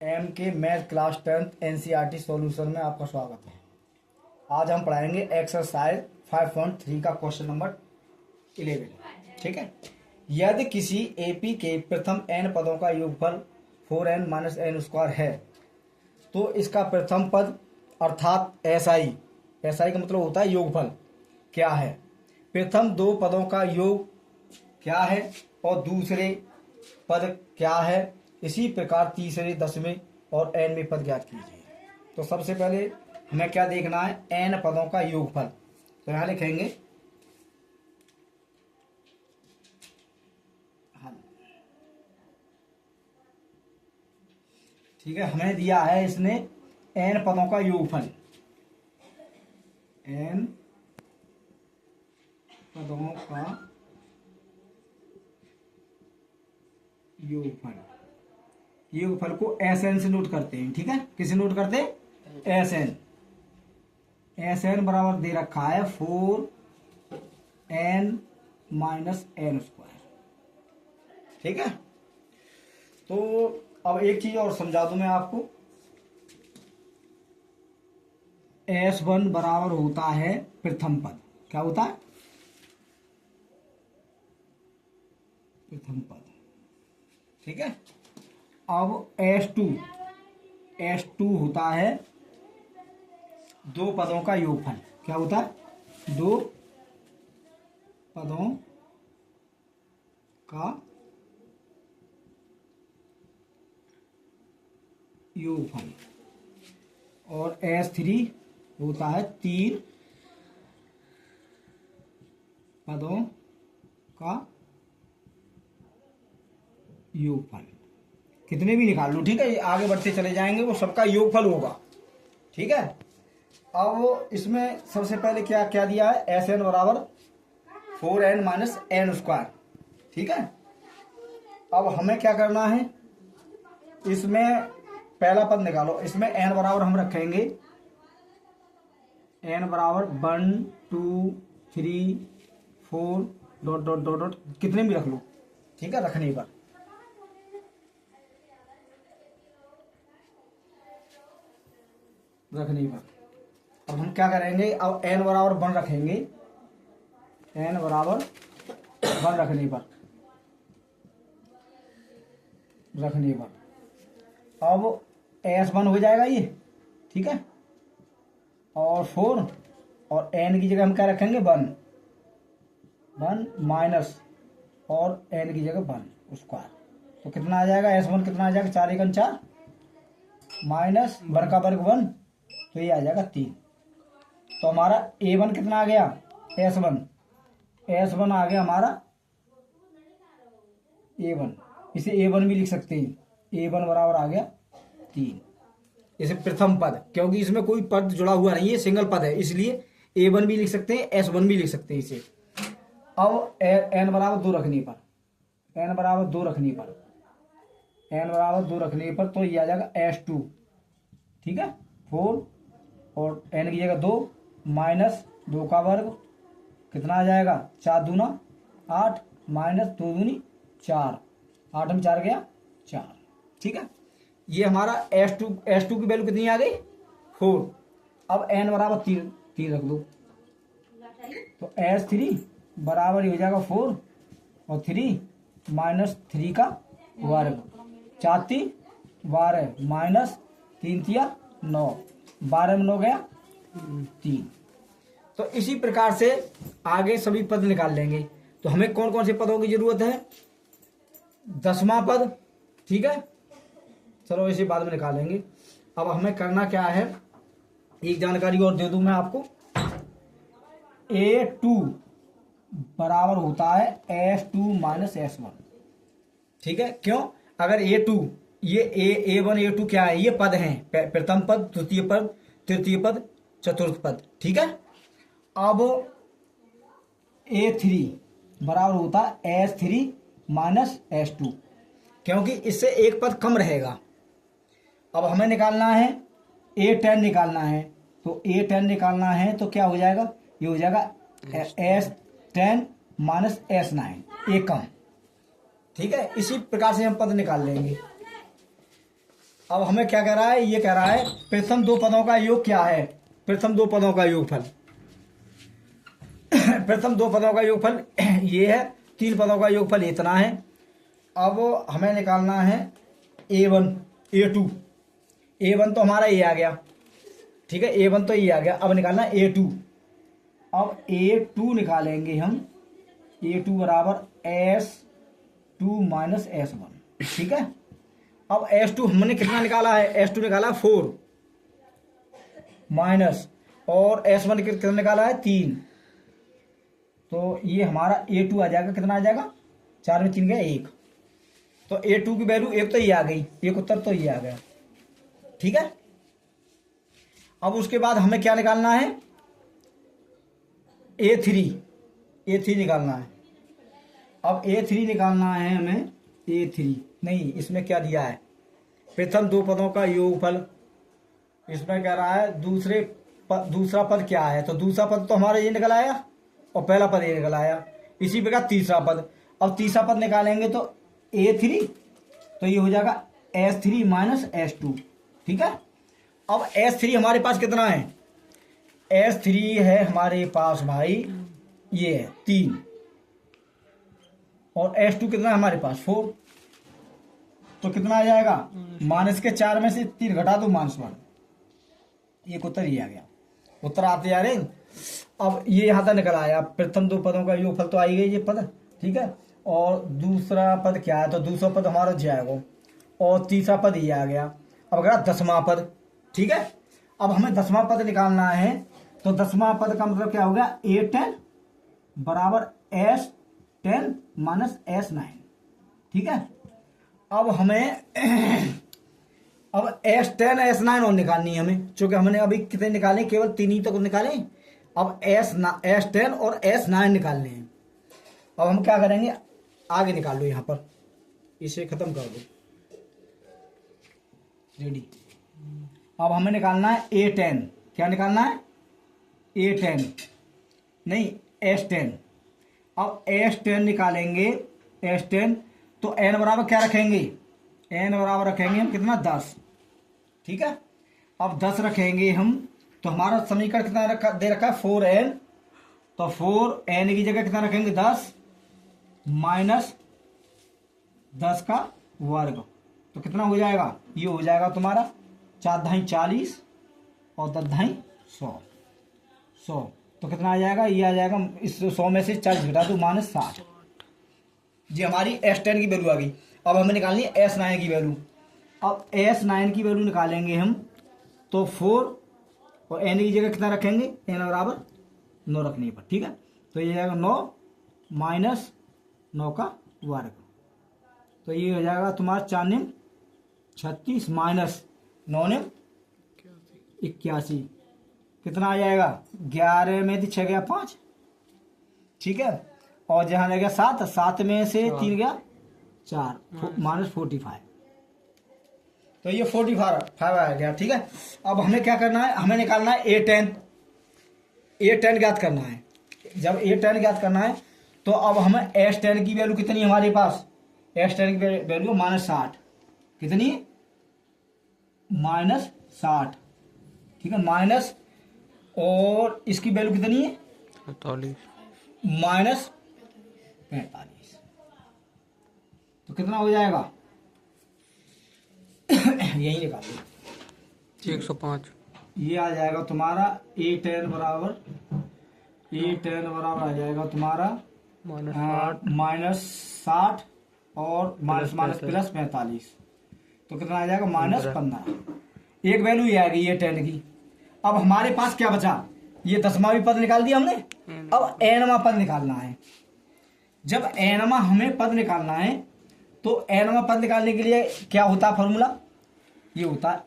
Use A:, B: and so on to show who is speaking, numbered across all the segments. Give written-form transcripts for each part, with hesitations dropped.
A: M के math class 10th NCERT solution में आपका स्वागत है। आज हम पढ़ाएंगे एक्सरसाइज 5.3 का क्वेश्चन नंबर 11। ठीक है। यदि किसी एपी के प्रथम n पदों का योगफल 4n माइनस n स्क्वायर है तो इसका प्रथम पद अर्थात एसआई का मतलब होता है योगफल क्या है, प्रथम दो पदों का योग क्या है और दूसरे पद क्या है, इसी प्रकार तीसरे, 10वें और nवें पद ज्ञात कीजिए। तो सबसे पहले हमें क्या देखना है, n पदों का योगफल। तो यहां लिखेंगे ठीक है, हमें दिया है इसने n पदों का योगफल, n पदों का योगफल को एस एन से नोट करते हैं। ठीक है, किसे नोट करते हैं, एस एन बराबर दे रखा है 4n माइनस n स्क्वायर। ठीक है, तो अब एक चीज और समझा दूं मैं आपको, S1 बराबर होता है प्रथम पद। क्या होता है, प्रथम पद। ठीक है, अब S2 होता है दो पदों का योगफल। क्या होता है, दो पदों का योगफल। और S3 होता है तीन पदों का योगफल। कितने भी निकाल लो, ठीक है, आगे बढ़ते चले जाएंगे, वो सबका योगफल होगा। ठीक है, अब इसमें सबसे पहले क्या क्या दिया है, एस एन बराबर 4n माइनस n स्क्वायर। ठीक है, अब हमें क्या करना है, इसमें पहला पद निकालो। इसमें n बराबर हम रखेंगे, n बराबर 1 2 3 4 डॉट डॉट डॉट डॉट कितने भी रख लो। ठीक है, रखने पर अब हम क्या करेंगे, अब n बराबर 1 रखेंगे, n बराबर 1 रखने पर अब S1 हो जाएगा ये। ठीक है, और 4 और n की जगह हम क्या रखेंगे, 1 माइनस और n की जगह 1 स्क्वायर। तो कितना आ जाएगा, S1 कितना आ जाएगा, 4 एकम 4 माइनस 1 का वर्ग 1, तो ये आ जाएगा 3। तो हमारा A1 कितना आ गया, S1 आ गया हमारा A1। इसे A1 भी लिख सकते हैं, A1 बराबर आ गया 3। इसे प्रथम पद, क्योंकि इसमें कोई पद जुड़ा हुआ नहीं है, सिंगल पद है, इसलिए A1 भी लिख सकते हैं, S1 भी लिख सकते हैं इसे। अब n बराबर 2 रखने पर तो ये आ जाएगा S2। ठीक है, 4 और n की जगह 2 माइनस 2 का वर्ग कितना आ जाएगा, 4 दूना 8 माइनस 2 दूनी 4, 8 में 4 गया 4। ठीक है, ये हमारा S2 की वैल्यू कितनी आ गई, 4। अब n बराबर 3 रख दो, तो S3 बराबर हो जाएगा 4 और 3 माइनस 3 का वर्ग, 4 3 12 माइनस 3 3 9, 12 में 9 गया 3। तो इसी प्रकार से आगे सभी पद निकाल लेंगे। तो हमें कौन कौन से पदों की जरूरत है, 10वां पद। ठीक है, चलो इसे बाद में निकालेंगे। अब हमें करना क्या है, एक जानकारी और दे दूं मैं आपको, A2 बराबर होता है S2 माइनस S1। ठीक है, क्यों, अगर A2 ये A1 A2 क्या है, ये पद हैं, प्रथम पद, द्वितीय पद, तृतीय पद, चतुर्थ पद। ठीक है, अब A3 बराबर होता है S3 माइनस S2, क्योंकि इससे एक पद कम रहेगा। अब हमें निकालना है A10 निकालना है, तो A10 निकालना है तो क्या हो जाएगा, ये हो जाएगा S10 माइनस S9, एक कम। ठीक है, इसी प्रकार से हम पद निकाल लेंगे। अब हमें क्या कह रहा है, ये कह रहा है प्रथम दो पदों का योग क्या है, प्रथम दो पदों का योगफल। प्रथम दो पदों का योगफल ये है, तीन पदों का योगफल इतना है। अब हमें निकालना है A1 A2। A1 तो हमारा ये आ गया, ठीक है, A1 तो ये आ गया। अब निकालना है A2। अब A2 निकालेंगे हम, A2 बराबर S2 माइनस S1, ठीक है। अब S2 हमने कितना निकाला है, S2 निकाला 4 माइनस, और S1 कितना निकाला है 3। तो ये हमारा A2 आ जाएगा, कितना आ जाएगा, 4 में 3 गया 1। तो A2 की वैल्यू एक तो ये आ गई, एक उत्तर तो ये आ गया, ठीक है। अब उसके बाद हमें क्या निकालना है, A3 निकालना है। अब A3 निकालना है हमें, A3 नहीं, इसमें क्या दिया है, प्रथम दो पदों का योगफल। इसमें कह रहा है दूसरा पद क्या है, तो दूसरा पद तो हमारा ये निकल आया और पहला पद ये निकल आया। इसी प्रकार तीसरा पद, अब तीसरा पद निकालेंगे तो A3, तो ये हो जाएगा S3 माइनस S2, ठीक है। अब S3 हमारे पास कितना है, S3 है हमारे पास भाई ये है 3, और S2 कितना है हमारे पास 4। तो कितना आ जाएगा, माइनस के 4 में से 3 घटा दो -1, एक उत्तर ये आ गया। उत्तर आते जा रहे। अब ये यहाँ तक निकल आया, प्रथम दो पदों का योगफल तो आई गई ये पद, ठीक है। और दूसरा पद क्या है, तो दूसरा पद हमारा जाएगा, और तीसरा पद ये आ गया। अब अगर 10वां पद, ठीक है। अब हमें 10वां पद निकालना है, तो 10वां पद का मतलब क्या हो गया, A10 बराबर S10 माइनस S9, ठीक है। अब हमें अब S10 S9 और निकालनी है हमें, चूंकि हमने अभी कितने निकाले, केवल 3 ही तो निकाले। अब S10 और S9 निकालने हैं। अब हम क्या करेंगे, आगे निकाल लो, यहाँ पर इसे खत्म कर दो, रेडी। अब हमें निकालना है A10, क्या निकालना है, A10 नहीं S10। अब S10 निकालेंगे, S10 तो n बराबर क्या रखेंगे, n बराबर रखेंगे हम कितना 10, ठीक है। अब 10 रखेंगे हम, तो हमारा समीकरण कितना दे रखा है 4n, तो 4n की जगह कितना रखेंगे 10 माइनस 10 का वर्ग, तो कितना हो जाएगा, ये हो जाएगा तुम्हारा 4 × 40 और 10 × 100, तो कितना आ जाएगा, ये आ जाएगा, इस 100 में से 40 घटा दो -60। जी हमारी S10 की वैल्यू आ गई। अब हमें निकालनी है S9 की वैल्यू। अब S9 की वैल्यू निकालेंगे हम, तो 4 और n की जगह कितना रखेंगे, n बराबर 9 रखने पर, ठीक है। तो ये जाएगा 9 माइनस 9 का वर्ग, तो ये हो जाएगा तुम्हारा 4 × 36 माइनस 9 × 81, कितना आ जाएगा, 11 में 6 गया 5, ठीक है। और जहाँ लग गया 7 में से 3 गया 4 माइनस 45, तो ये 45 आ गया, ठीक है। अब हमें क्या करना है, हमें निकालना है A10 ज्ञात करना है। जब A10 ज्ञात करना है, तो अब हमें S10 की वैल्यू कितनी है हमारे पास, S10 की वैल्यू -60, कितनी -60, ठीक है, माइनस, और इसकी वैल्यू कितनी है -45, तो कितना हो जाएगा यही निकाल लो
B: 105,
A: ये आ जाएगा तुम्हारा A10 बराबर आ जाएगा तुम्हारा -60 और माइनस प्लस 45, तो कितना आ जाएगा -15। एक वैल्यू ये आ गई A10 की। अब हमारे पास क्या बचा, ये 10वां भी पद निकाल दिया हमने। अब nवां पद निकालना है। जब nवां हमें पद निकालना है, तो nवां पद निकालने के लिए क्या होता है फॉर्मूला, ये होता है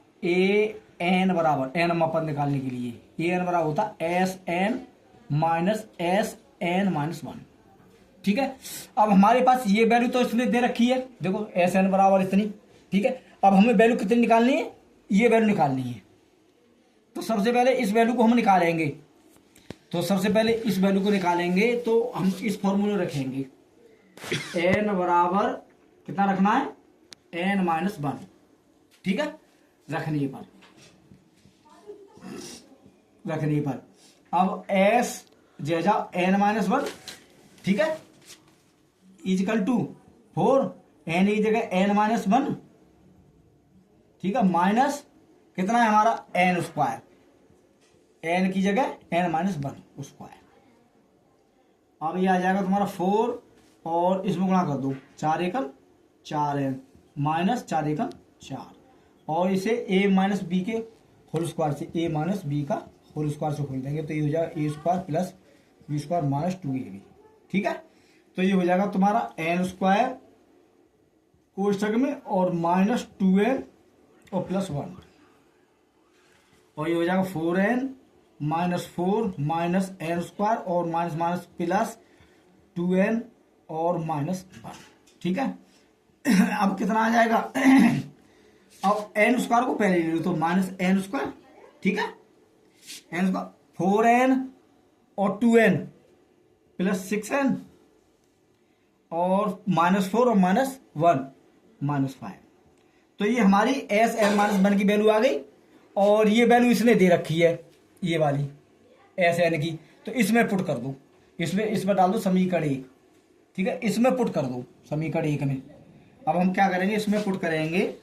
A: an बराबर, nवां पद निकालने के लिए an बराबर होता है Sn माइनस Sn-1, ठीक है। अब हमारे पास ये वैल्यू तो इसने दे रखी है, देखो Sn बराबर इतनी, ठीक है। अब हमें वैल्यू कितनी निकालनी है, ये वैल्यू निकालनी है। तो सबसे पहले इस वैल्यू को हम निकालेंगे, तो सबसे पहले इस वैल्यू को निकालेंगे, तो हम इस फॉर्मूले रखेंगे, n बराबर कितना रखना है, n-1, ठीक है। रखने पर अब एस जैसा n-1, ठीक है, इजिकल टू 4, n की जगह n-1, ठीक है, माइनस कितना है हमारा n², n की जगह n-1 स्क्वायर। अब ये आ जाएगा तुम्हारा 4 और इसमें गुणा कर दो, 4 एकम 4n माइनस 4 एकम 4, और इसे a माइनस बी के होल स्क्वायर से, a माइनस बी का होल स्क्वायर से खोल देंगे तो ये हो जाएगा a² plus b² minus 2ab, ठीक है। तो ये हो जाएगा तुम्हारा n² कोष्ठक में और माइनस 2n और प्लस 1, और ये हो जाएगा 4n माइनस 4 माइनस n² और माइनस माइनस प्लस 2n और माइनस 1, ठीक है। अब कितना आ जाएगा, अब n² को पहले ले लो तो माइनस n², ठीक है, n², 4n और 2n प्लस 6n और माइनस 4 और माइनस 1 माइनस 5। तो ये हमारी Sn-1 की वैल्यू आ गई, और ये वैल्यू इसने दे रखी है ये वाली Sn की, तो इसमें पुट कर दो, इसमें डाल दो समीकरण 1, ठीक है, इसमें पुट कर दो समीकरण 1 में। अब हम क्या करेंगे, इसमें पुट करेंगे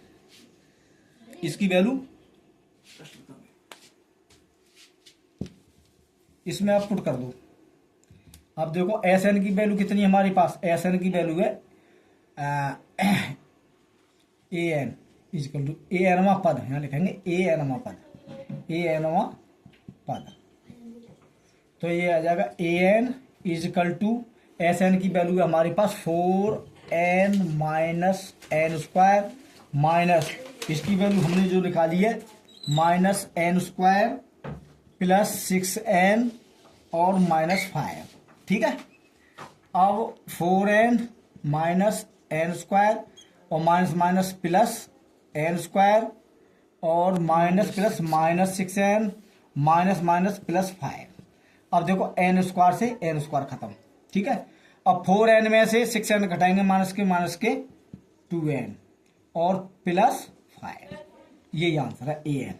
A: इसकी वैल्यू, इसमें आप पुट कर दो। अब देखो Sn की वैल्यू कितनी है हमारे पास, Sn की वैल्यू है an इक्वल टू anवां पद, यहाँ लिखेंगे anवां पद, तो ये आ जाएगा an इक्वल टू Sn की वैल्यू है हमारे पास 4n माइनस n² माइनस इसकी वैल्यू हमने जो निकाली है माइनस n² प्लस 6n और माइनस 5, ठीक है। अब 4n माइनस n² और माइनस माइनस प्लस n² और minus plus minus 6n minus minus plus 5। अब देखो n² से n² खत्म, ठीक है। अब 4n में से 6n घटाएंगे माइनस के 2n और प्लस 5, ये आंसर है an।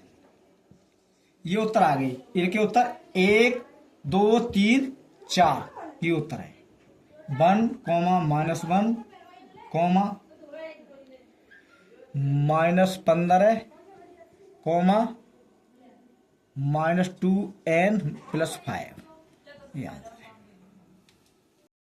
A: ये उत्तर आ गई, इनके उत्तर 1 2 3 4, ये उत्तर है 1, -1, -15, -2n + 5, ये आंसर।